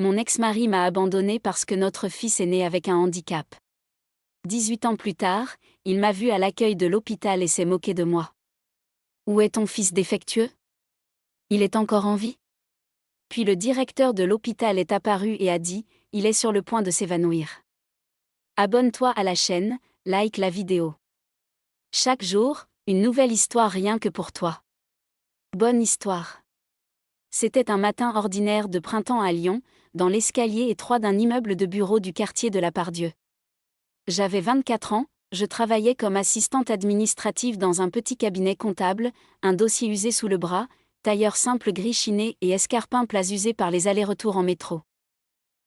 Mon ex-mari m'a abandonnée parce que notre fils est né avec un handicap. 18 ans plus tard, il m'a vue à l'accueil de l'hôpital et s'est moqué de moi. Où est ton fils défectueux? Il est encore en vie? Puis le directeur de l'hôpital est apparu et a dit, il est sur le point de s'évanouir. Abonne-toi à la chaîne, like la vidéo. Chaque jour, une nouvelle histoire rien que pour toi. Bonne histoire. C'était un matin ordinaire de printemps à Lyon, dans l'escalier étroit d'un immeuble de bureaux du quartier de la Pardieu. J'avais 24 ans, je travaillais comme assistante administrative dans un petit cabinet comptable, un dossier usé sous le bras, tailleur simple gris chiné et escarpins plats usés par les allers-retours en métro.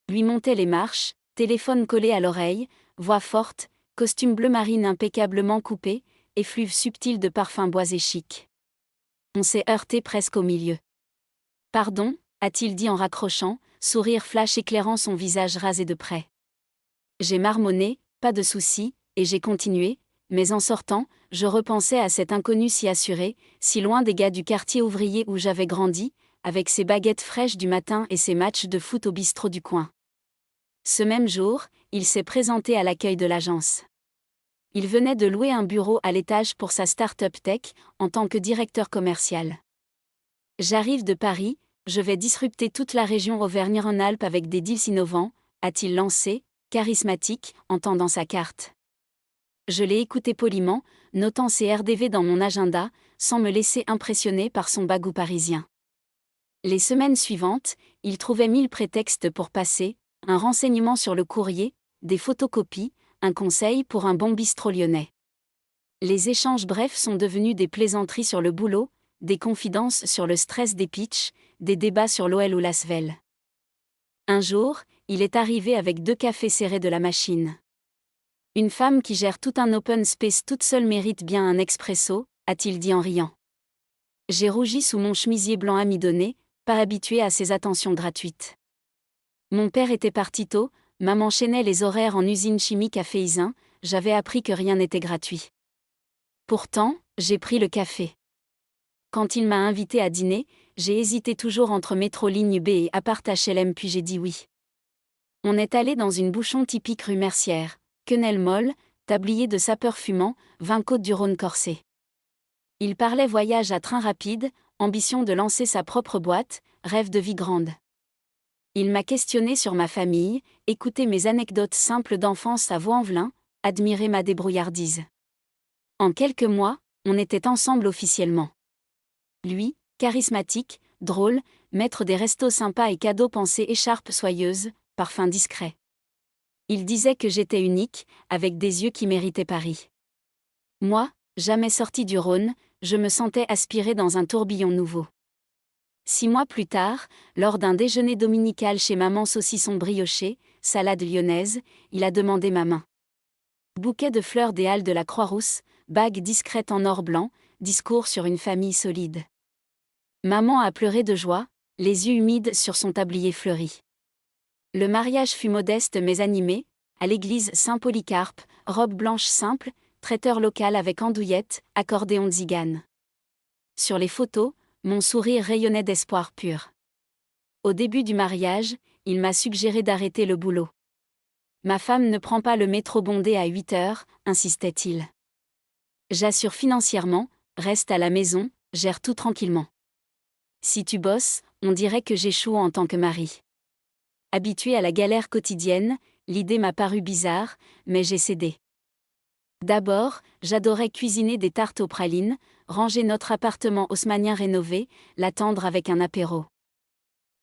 Lui montait les marches, téléphone collé à l'oreille, voix forte, costume bleu marine impeccablement coupé, effluve subtil de parfums boisés chic. On s'est heurté presque au milieu. Pardon, a-t-il dit en raccrochant, sourire flash éclairant son visage rasé de près. J'ai marmonné, pas de souci, et j'ai continué, mais en sortant, je repensais à cet inconnu si assuré, si loin des gars du quartier ouvrier où j'avais grandi, avec ses baguettes fraîches du matin et ses matchs de foot au bistrot du coin. Ce même jour, il s'est présenté à l'accueil de l'agence. Il venait de louer un bureau à l'étage pour sa start-up tech, en tant que directeur commercial. J'arrive de Paris, je vais disrupter toute la région Auvergne-Rhône-Alpes avec des deals innovants, a-t-il lancé, charismatique, en tendant sa carte. Je l'ai écouté poliment, notant ses RDV dans mon agenda, sans me laisser impressionner par son bagou parisien. Les semaines suivantes, il trouvait 1000 prétextes pour passer, un renseignement sur le courrier, des photocopies, un conseil pour un bon bistrot lyonnais. Les échanges brefs sont devenus des plaisanteries sur le boulot, des confidences sur le stress des pitchs, des débats sur l'OL ou l'Asvel. Un jour, il est arrivé avec 2 cafés serrés de la machine. Une femme qui gère tout un open space toute seule mérite bien un expresso, a-t-il dit en riant. J'ai rougi sous mon chemisier blanc amidonné, pas habitué à ces attentions gratuites. Mon père était parti tôt, maman chaînait les horaires en usine chimique à Féizin, j'avais appris que rien n'était gratuit. Pourtant, j'ai pris le café. Quand il m'a invité à dîner, j'ai hésité toujours entre métro ligne B et appart HLM puis j'ai dit oui. On est allé dans une bouchon typique rue Mercière, quenelle molle, tablier de sapeur fumant, vin Côte-du-Rhône corsé. Il parlait voyage à train rapide, ambition de lancer sa propre boîte, rêve de vie grande. Il m'a questionné sur ma famille, écouté mes anecdotes simples d'enfance à Vaux-en-Velin, admiré ma débrouillardise. En quelques mois, on était ensemble officiellement. Lui, charismatique, drôle, maître des restos sympas et cadeaux pensés écharpe soyeuse, parfum discret. Il disait que j'étais unique, avec des yeux qui méritaient Paris. Moi, jamais sorti du Rhône, je me sentais aspirer dans un tourbillon nouveau. 6 mois plus tard, lors d'un déjeuner dominical chez maman saucisson brioché, salade lyonnaise, il a demandé ma main. Bouquet de fleurs des Halles de la Croix-Rousse, bague discrète en or blanc, discours sur une famille solide. Maman a pleuré de joie, les yeux humides sur son tablier fleuri. Le mariage fut modeste mais animé, à l'église Saint-Polycarpe, robe blanche simple, traiteur local avec andouillette, accordéon tzigane. Sur les photos, mon sourire rayonnait d'espoir pur. Au début du mariage, il m'a suggéré d'arrêter le boulot. Ma femme ne prend pas le métro bondé à 8 heures, insistait-il. J'assure financièrement, reste à la maison, gère tout tranquillement. Si tu bosses, on dirait que j'échoue en tant que mari. Habitué à la galère quotidienne, l'idée m'a paru bizarre, mais j'ai cédé. D'abord, j'adorais cuisiner des tartes aux pralines, ranger notre appartement haussmannien rénové, l'attendre avec un apéro.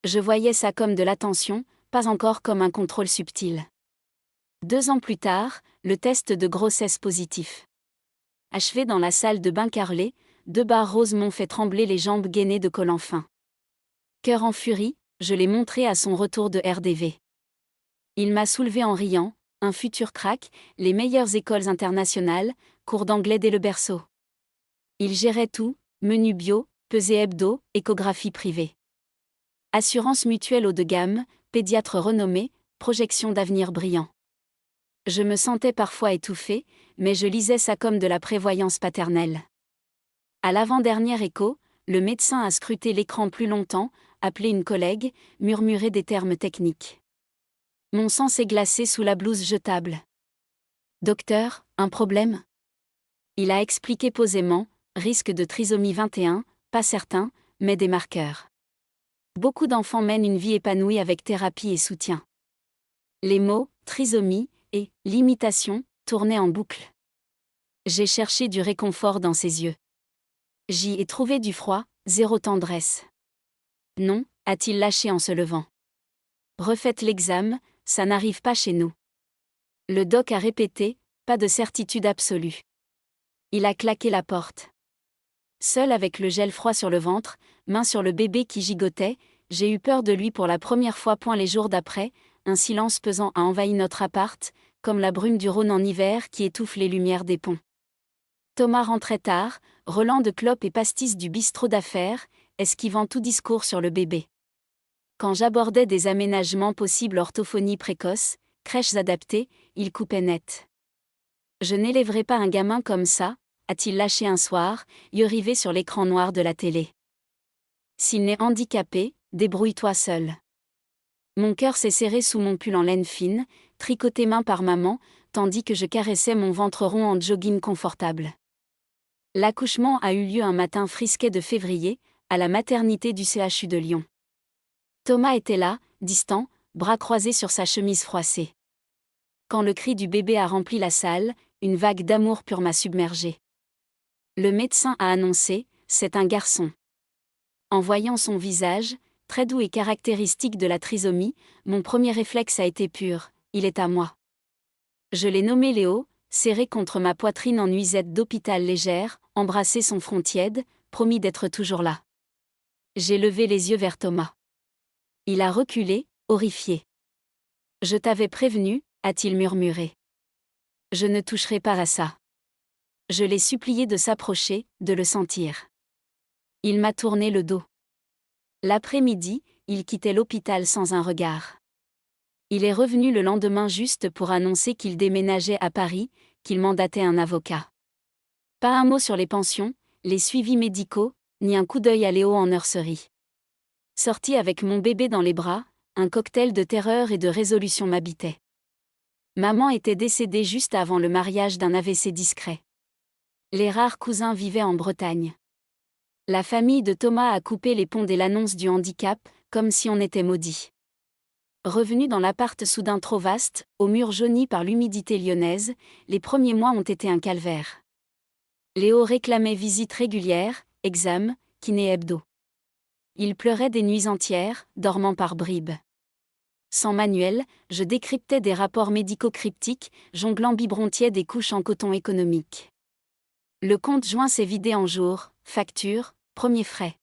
Je voyais ça comme de l'attention, pas encore comme un contrôle subtil. 2 ans plus tard, le test de grossesse positif. Achevé dans la salle de bain carrelée, 2 barres roses m'ont fait trembler les jambes gainées de collants fins. Cœur en furie, je l'ai montré à son retour de RDV. Il m'a soulevé en riant, un futur crack, les meilleures écoles internationales, cours d'anglais dès le berceau. Il gérait tout, menu bio, pesée hebdo, échographie privée. Assurance mutuelle haut de gamme, pédiatre renommé, projection d'avenir brillant. Je me sentais parfois étouffée, mais je lisais ça comme de la prévoyance paternelle. À l'avant-dernière écho, le médecin a scruté l'écran plus longtemps, appeler une collègue, murmurer des termes techniques. Mon sang s'est glacé sous la blouse jetable. Docteur, un problème ? Il a expliqué posément, risque de trisomie 21, pas certain, mais des marqueurs. Beaucoup d'enfants mènent une vie épanouie avec thérapie et soutien. Les mots « trisomie » et « limitation » tournaient en boucle. J'ai cherché du réconfort dans ses yeux. J'y ai trouvé du froid, zéro tendresse. Non, a-t-il lâché en se levant. Refaites l'examen, ça n'arrive pas chez nous. Le doc a répété, pas de certitude absolue. Il a claqué la porte. Seul avec le gel froid sur le ventre, main sur le bébé qui gigotait, j'ai eu peur de lui pour la première fois. Les jours d'après, un silence pesant a envahi notre appart, comme la brume du Rhône en hiver qui étouffe les lumières des ponts. Thomas rentrait tard, relant de clopes et pastis du bistrot d'affaires, esquivant tout discours sur le bébé. Quand j'abordais des aménagements possibles, orthophonie précoce, crèches adaptées, il coupait net. Je n'élèverai pas un gamin comme ça, a-t-il lâché un soir, yeux rivés sur l'écran noir de la télé. S'il n'est handicapé, débrouille-toi seul. Mon cœur s'est serré sous mon pull en laine fine, tricoté main par maman, tandis que je caressais mon ventre rond en jogging confortable. L'accouchement a eu lieu un matin frisquet de février, à la maternité du CHU de Lyon. Thomas était là, distant, bras croisés sur sa chemise froissée. Quand le cri du bébé a rempli la salle, une vague d'amour pur m'a submergée. Le médecin a annoncé, c'est un garçon. En voyant son visage, très doux et caractéristique de la trisomie, mon premier réflexe a été pur, il est à moi. Je l'ai nommé Léo, serré contre ma poitrine en nuisette d'hôpital légère, embrassé son front tiède, promis d'être toujours là. J'ai levé les yeux vers Thomas. Il a reculé, horrifié. Je t'avais prévenu, a-t-il murmuré. Je ne toucherai pas à ça. Je l'ai supplié de s'approcher, de le sentir. Il m'a tourné le dos. L'après-midi, il quittait l'hôpital sans un regard. Il est revenu le lendemain juste pour annoncer qu'il déménageait à Paris, qu'il mandatait un avocat. Pas un mot sur les pensions, les suivis médicaux, ni un coup d'œil à Léo en nurserie. Sorti avec mon bébé dans les bras, un cocktail de terreur et de résolution m'habitait. Maman était décédée juste avant le mariage d'un AVC discret. Les rares cousins vivaient en Bretagne. La famille de Thomas a coupé les ponts dès l'annonce du handicap, comme si on était maudit. Revenu dans l'appart soudain trop vaste, aux murs jaunis par l'humidité lyonnaise, les premiers mois ont été un calvaire. Léo réclamait visite régulière, examen, kiné hebdo. Il pleurait des nuits entières, dormant par bribes. Sans manuel, je décryptais des rapports médicaux cryptiques, jonglant biberon tiède et couches en coton économique. Le compte joint s'est vidé en jours, factures, premiers frais.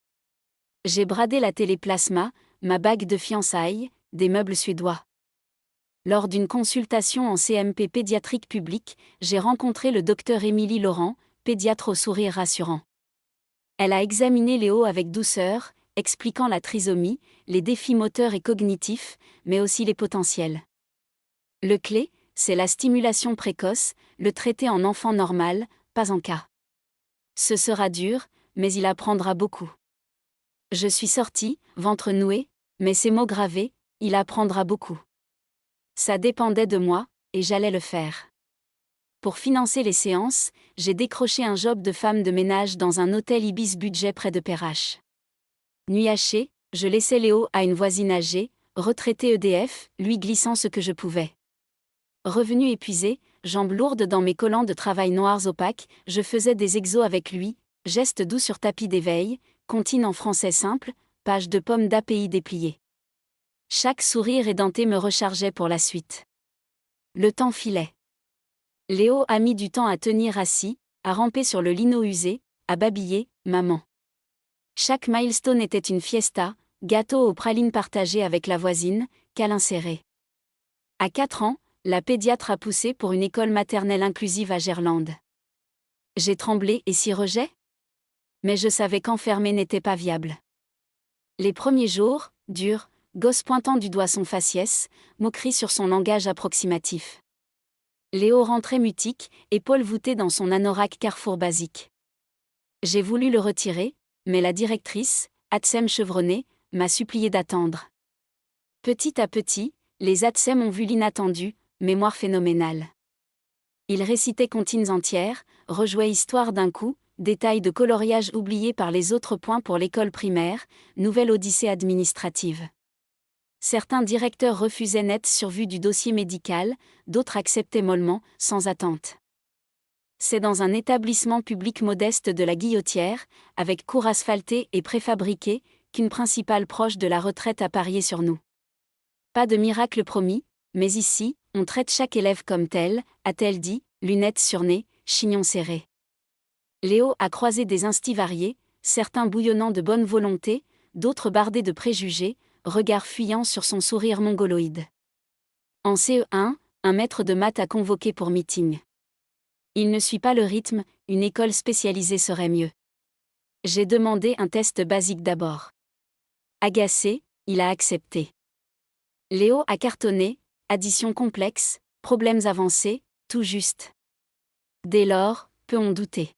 J'ai bradé la télé plasma, ma bague de fiançailles, des meubles suédois. Lors d'une consultation en CMP pédiatrique public, j'ai rencontré le docteur Émilie Laurent, pédiatre au sourire rassurant. Elle a examiné Léo avec douceur, expliquant la trisomie, les défis moteurs et cognitifs, mais aussi les potentiels. Le clé, c'est la stimulation précoce, le traiter en enfant normal, pas en cas. Ce sera dur, mais il apprendra beaucoup. Je suis sortie, ventre noué, mais ces mots gravés, il apprendra beaucoup. Ça dépendait de moi, et j'allais le faire. Pour financer les séances, j'ai décroché un job de femme de ménage dans un hôtel Ibis budget près de Perrache. Nuit hachée, je laissais Léo à une voisine âgée, retraitée EDF, lui glissant ce que je pouvais. Revenu épuisé, jambes lourdes dans mes collants de travail noirs opaques, je faisais des exos avec lui, gestes doux sur tapis d'éveil, comptines en français simple, pages de pommes d'API dépliées. Chaque sourire édenté me rechargeait pour la suite. Le temps filait. Léo a mis du temps à tenir assis, à ramper sur le lino usé, à babiller « maman ». Chaque milestone était une fiesta, gâteau aux pralines partagé avec la voisine, câlin serré. À 4 ans, la pédiatre a poussé pour une école maternelle inclusive à Gerlande. J'ai tremblé et si rejet ? Mais je savais qu'enfermer n'était pas viable. Les premiers jours, durs, gosse pointant du doigt son faciès, moquerie sur son langage approximatif. Léo rentrait mutique, épaules voûtées dans son anorak Carrefour basique. J'ai voulu le retirer, mais la directrice, Atsem chevronnée, m'a supplié d'attendre. Petit à petit, les Atsem ont vu l'inattendu, mémoire phénoménale. Ils récitaient comptines entières, rejouaient histoire d'un coup, détails de coloriage oubliés par les autres points pour l'école primaire, nouvelle odyssée administrative. Certains directeurs refusaient net survue du dossier médical, d'autres acceptaient mollement, sans attente. C'est dans un établissement public modeste de la Guillotière, avec cours asphaltée et préfabriquée, qu'une principale proche de la retraite a parié sur nous. Pas de miracle promis, mais ici, on traite chaque élève comme tel, a-t-elle dit, lunettes sur nez, chignon serré. Léo a croisé des instits variés, certains bouillonnant de bonne volonté, d'autres bardés de préjugés, regard fuyant sur son sourire mongoloïde. En CE1, un maître de maths a convoqué pour meeting. Il ne suit pas le rythme, une école spécialisée serait mieux. J'ai demandé un test basique d'abord. Agacé, il a accepté. Léo a cartonné, addition complexe, problèmes avancés, tout juste. Dès lors, peut en douter.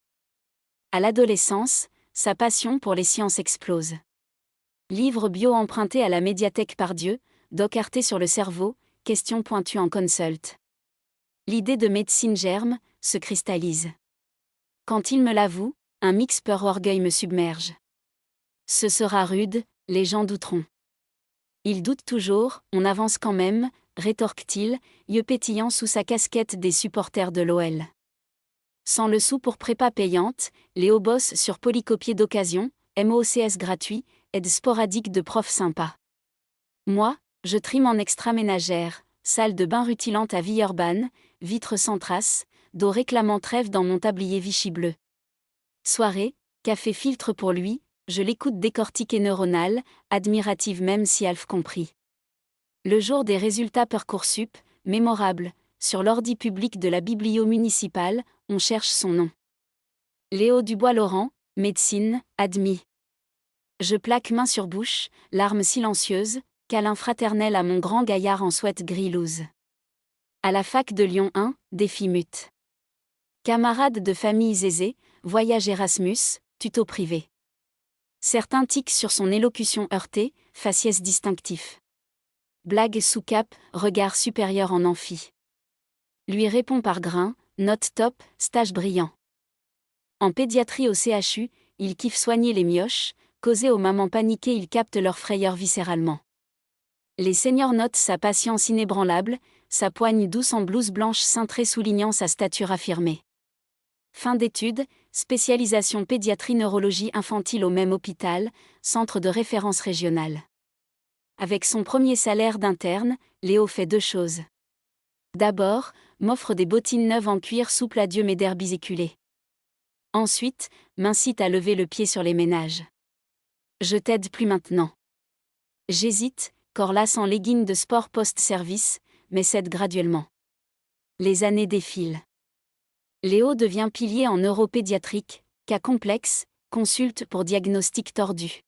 À l'adolescence, sa passion pour les sciences explose. Livre bio emprunté à la médiathèque Pardieu, doc Arte sur le cerveau, questions pointues en consult. L'idée de médecine germe, se cristallise. Quand il me l'avoue, un mix peur-orgueil me submerge. Ce sera rude, les gens douteront. Il doute toujours, on avance quand même, rétorque-t-il, yeux pétillants sous sa casquette des supporters de l'OL. Sans le sou pour prépa payante, Léo bosse sur polycopier d'occasion, MOCS gratuit, aide sporadique de profs sympas. Moi, je trime en extra-ménagère, salle de bain rutilante à Villeurbanne, vitres sans traces, d'eau réclamant trêve dans mon tablier Vichy bleu. Soirée, café filtre pour lui, je l'écoute décortiquer neuronal, admirative même si Alf compris. Le jour des résultats Parcoursup, mémorable, sur l'ordi public de la biblio municipale, on cherche son nom. Léo Dubois-Laurent, médecine, admis. Je plaque main sur bouche, larmes silencieuses, câlin fraternel à mon grand gaillard en sweat gris loose. À la fac de Lyon 1, défi mute. Camarades de familles aisées, voyage Erasmus, tuto privé. Certains tiquent sur son élocution heurtée, faciès distinctif. Blague sous cap, regard supérieur en amphi. Lui répond par grain, note top, stage brillant. En pédiatrie au CHU, il kiffe soigner les mioches, causer aux mamans paniquées il capte leur frayeur viscéralement. Les seniors notent sa patience inébranlable, sa poigne douce en blouse blanche cintrée soulignant sa stature affirmée. Fin d'études, spécialisation pédiatrie neurologie infantile au même hôpital, centre de référence régional. Avec son premier salaire d'interne, Léo fait deux choses. D'abord, m'offre des bottines neuves en cuir souple adieu mes derbiséculés. Ensuite, m'incite à lever le pied sur les ménages. Je t'aide plus maintenant. J'hésite, corps las en leggings de sport post-service, mais cède graduellement. Les années défilent. Léo devient pilier en neuropédiatrique, cas complexe, consulte pour diagnostic tordu.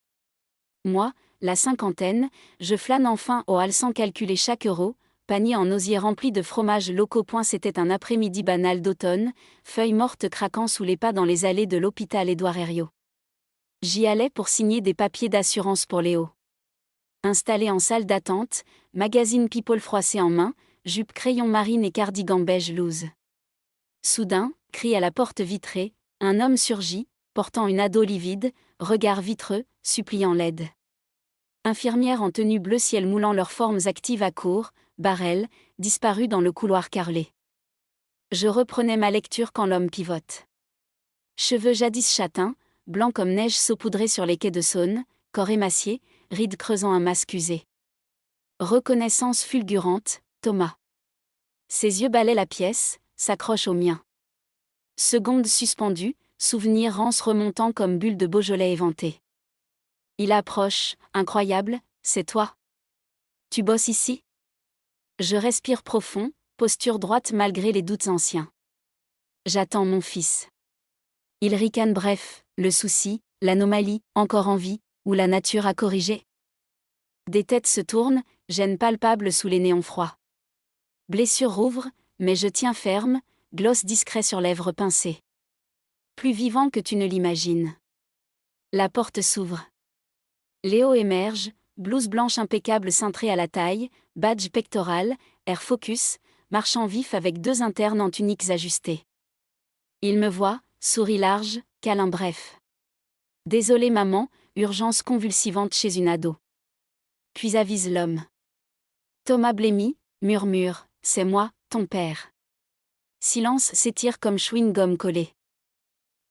Moi, la cinquantaine, je flâne enfin au hall sans calculer chaque euro, panier en osier rempli de fromages locaux. C'était un après-midi banal d'automne, feuilles mortes craquant sous les pas dans les allées de l'hôpital Édouard Herriot. J'y allais pour signer des papiers d'assurance pour Léo. Installé en salle d'attente, magazine People froissé en main, jupe crayon marine et cardigan beige loose. Soudain, crie à la porte vitrée, un homme surgit, portant une ado livide, regard vitreux, suppliant l'aide. Infirmières en tenue bleu ciel moulant leurs formes actives à court, barrel, disparues dans le couloir carrelé. Je reprenais ma lecture quand l'homme pivote. Cheveux jadis châtains, blancs comme neige saupoudrés sur les quais de Saône, corps émacié, rides creusant un masque usé. Reconnaissance fulgurante, Thomas. Ses yeux balaient la pièce, s'accrochent aux miens. Seconde suspendue, souvenir rance remontant comme bulle de Beaujolais éventée. Il approche, incroyable, c'est toi. Tu bosses ici? Je respire profond, posture droite malgré les doutes anciens. J'attends mon fils. Il ricane bref, le souci, l'anomalie, encore en vie, ou la nature a corrigé. Des têtes se tournent, gêne palpable sous les néons froids. Blessure rouvre, mais je tiens ferme, gloss discret sur lèvres pincées. Plus vivant que tu ne l'imagines. La porte s'ouvre. Léo émerge, blouse blanche impeccable cintrée à la taille, badge pectoral, air focus, marchant vif avec 2 internes en tuniques ajustées. Il me voit, sourit large, câlin bref. Désolé maman, urgence convulsivante chez une ado. Puis avise l'homme. Thomas blêmi, murmure, c'est moi, ton père. Silence s'étire comme chewing-gum collé.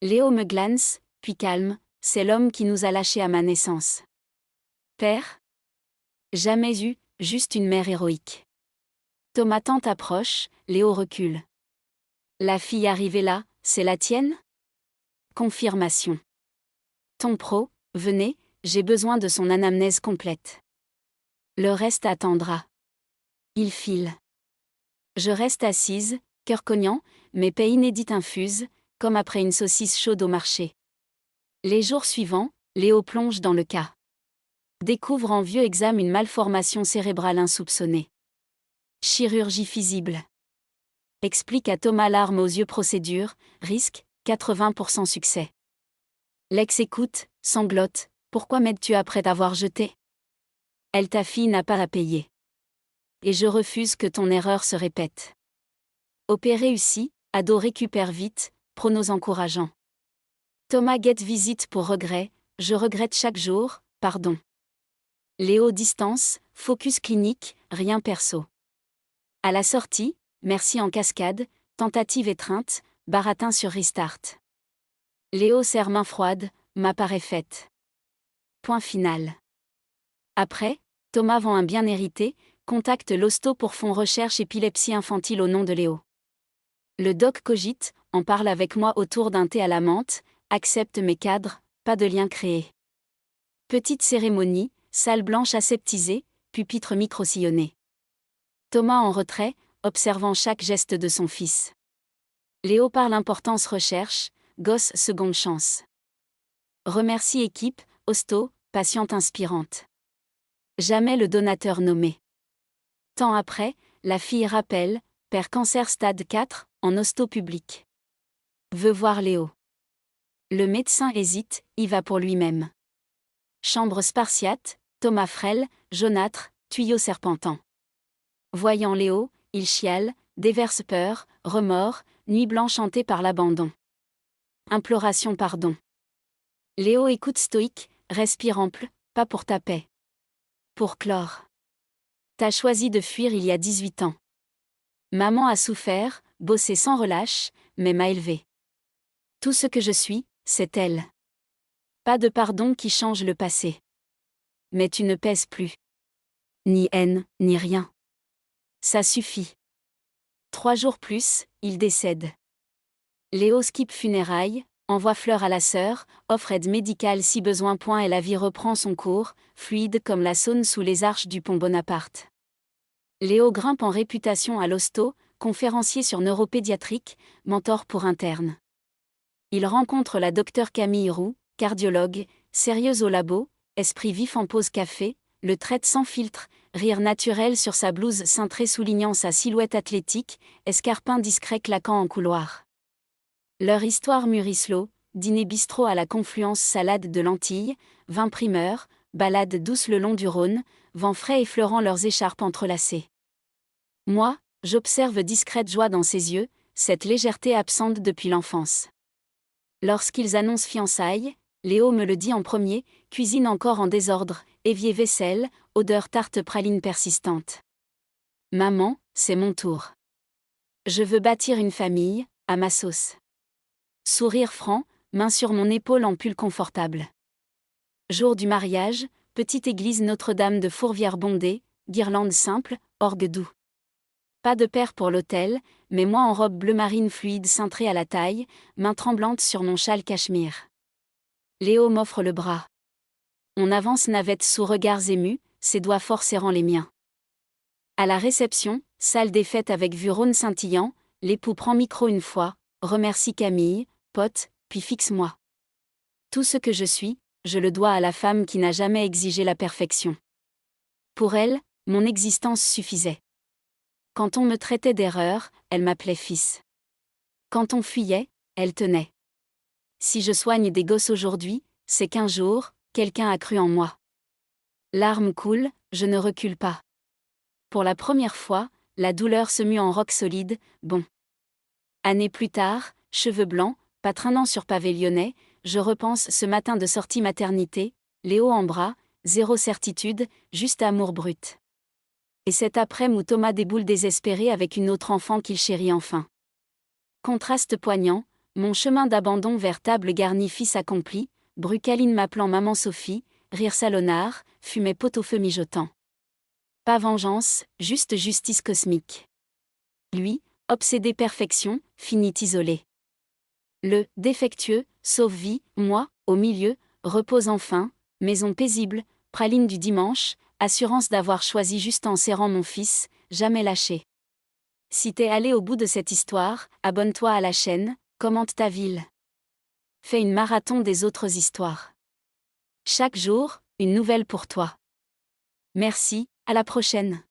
Léo me glance, puis calme, c'est l'homme qui nous a lâchés à ma naissance. Père ? Jamais eu, juste une mère héroïque. Thomas tante approche, Léo recule. La fille arrivée là, c'est la tienne ? Confirmation. Ton pro, venez, j'ai besoin de son anamnèse complète. Le reste attendra. Il file. Je reste assise, cœur cognant, mes paix inédites infusent, comme après une saucisse chaude au marché. Les jours suivants, Léo plonge dans le cas. Découvre en vieux examen une malformation cérébrale insoupçonnée. Chirurgie visible. Explique à Thomas larmes aux yeux procédure, risque, 80% succès. L'ex écoute, sanglote, pourquoi m'aides-tu après t'avoir jeté ? Elle ta fille n'a pas à payer. Et je refuse que ton erreur se répète. OP réussi, ado récupère vite, pronos encourageants. Thomas guette visite pour regret, je regrette chaque jour, pardon. Léo distance, focus clinique, rien perso. À la sortie, merci en cascade, tentative étreinte, baratin sur restart. Léo serre main froide, ma part est faite. Point final. Après, Thomas vend un bien hérité, contacte l'hosto pour fonds recherche épilepsie infantile au nom de Léo. Le doc cogite, en parle avec moi autour d'un thé à la menthe, accepte mes cadres, pas de lien créé. Petite cérémonie, salle blanche aseptisée, pupitre micro-sillonné. Thomas en retrait, observant chaque geste de son fils. Léo parle importance recherche, gosse seconde chance. Remercie équipe, hosto, patiente inspirante. Jamais le donateur nommé. Temps après, la fille rappelle, père cancer stade 4, en hosto public. Veut voir Léo. Le médecin hésite, y va pour lui-même. Chambre spartiate, Thomas frêle, jaunâtre, tuyau serpentant. Voyant Léo, il chiale, déverse peur, remords, nuit blanche hantée par l'abandon. Imploration pardon. Léo écoute stoïque, respire ample, pas pour ta paix. Pour clore. T'as choisi de fuir il y a 18 ans. Maman a souffert, bossé sans relâche, mais m'a élevé. Tout ce que je suis, c'est elle. Pas de pardon qui change le passé. Mais tu ne pèses plus. Ni haine, ni rien. Ça suffit. 3 jours plus, il décède. Léo skip funérailles, envoie fleurs à la sœur, offre aide médicale si besoin. Et la vie reprend son cours, fluide comme la Saône sous les arches du pont Bonaparte. Léo grimpe en réputation à l'hosto, conférencier sur neuropédiatrique, mentor pour internes. Il rencontre la docteure Camille Roux, cardiologue, sérieuse au labo, esprit vif en pause café, le traite sans filtre, rire naturel sur sa blouse cintrée soulignant sa silhouette athlétique, escarpin discret claquant en couloir. Leur histoire mûrit slow, dîner bistrot à la confluence salade de lentilles, vin primeur, balade douce le long du Rhône, vent frais effleurant leurs écharpes entrelacées. Moi, j'observe discrète joie dans ses yeux, cette légèreté absente depuis l'enfance. Lorsqu'ils annoncent fiançailles, Léo me le dit en premier, cuisine encore en désordre, évier vaisselle, odeur tarte praline persistante. Maman, c'est mon tour. Je veux bâtir une famille, à ma sauce. Sourire franc, main sur mon épaule en pull confortable. Jour du mariage, petite église Notre-Dame de Fourvière bondée, guirlande simple, orgue doux. Pas de père pour l'autel, mais moi en robe bleu marine fluide cintrée à la taille, main tremblante sur mon châle cachemire. Léo m'offre le bras. On avance navette sous regards émus, ses doigts forts serrant les miens. À la réception, salle des fêtes avec vue Rhône scintillant, l'époux prend micro une fois, remercie Camille, pote, puis fixe-moi. Tout ce que je suis, je le dois à la femme qui n'a jamais exigé la perfection. Pour elle, mon existence suffisait. Quand on me traitait d'erreur, elle m'appelait fils. Quand on fuyait, elle tenait. Si je soigne des gosses aujourd'hui, c'est qu'un jour, quelqu'un a cru en moi. Larmes coulent, je ne recule pas. Pour la première fois, la douleur se mue en roc solide, bon. Années plus tard, cheveux blancs, pas traînant sur pavé lyonnais, je repense ce matin de sortie maternité, Léo en bras, zéro certitude, juste amour brut. Et cet après-midi où Thomas déboule désespéré avec une autre enfant qu'il chérit enfin. Contraste poignant, mon chemin d'abandon vers table garnie fils accompli, Brucaline m'appelant maman Sophie, rire salonnard, fumée pot-au-feu mijotant. Pas vengeance, juste justice cosmique. Lui, obsédé perfection, finit isolé. Le défectueux sauve vie, moi, au milieu, repose enfin, maison paisible, praline du dimanche, assurance d'avoir choisi juste en serrant mon fils, jamais lâché. Si t'es allé au bout de cette histoire, abonne-toi à la chaîne, commente ta ville. Fais une marathon des autres histoires. Chaque jour, une nouvelle pour toi. Merci, à la prochaine.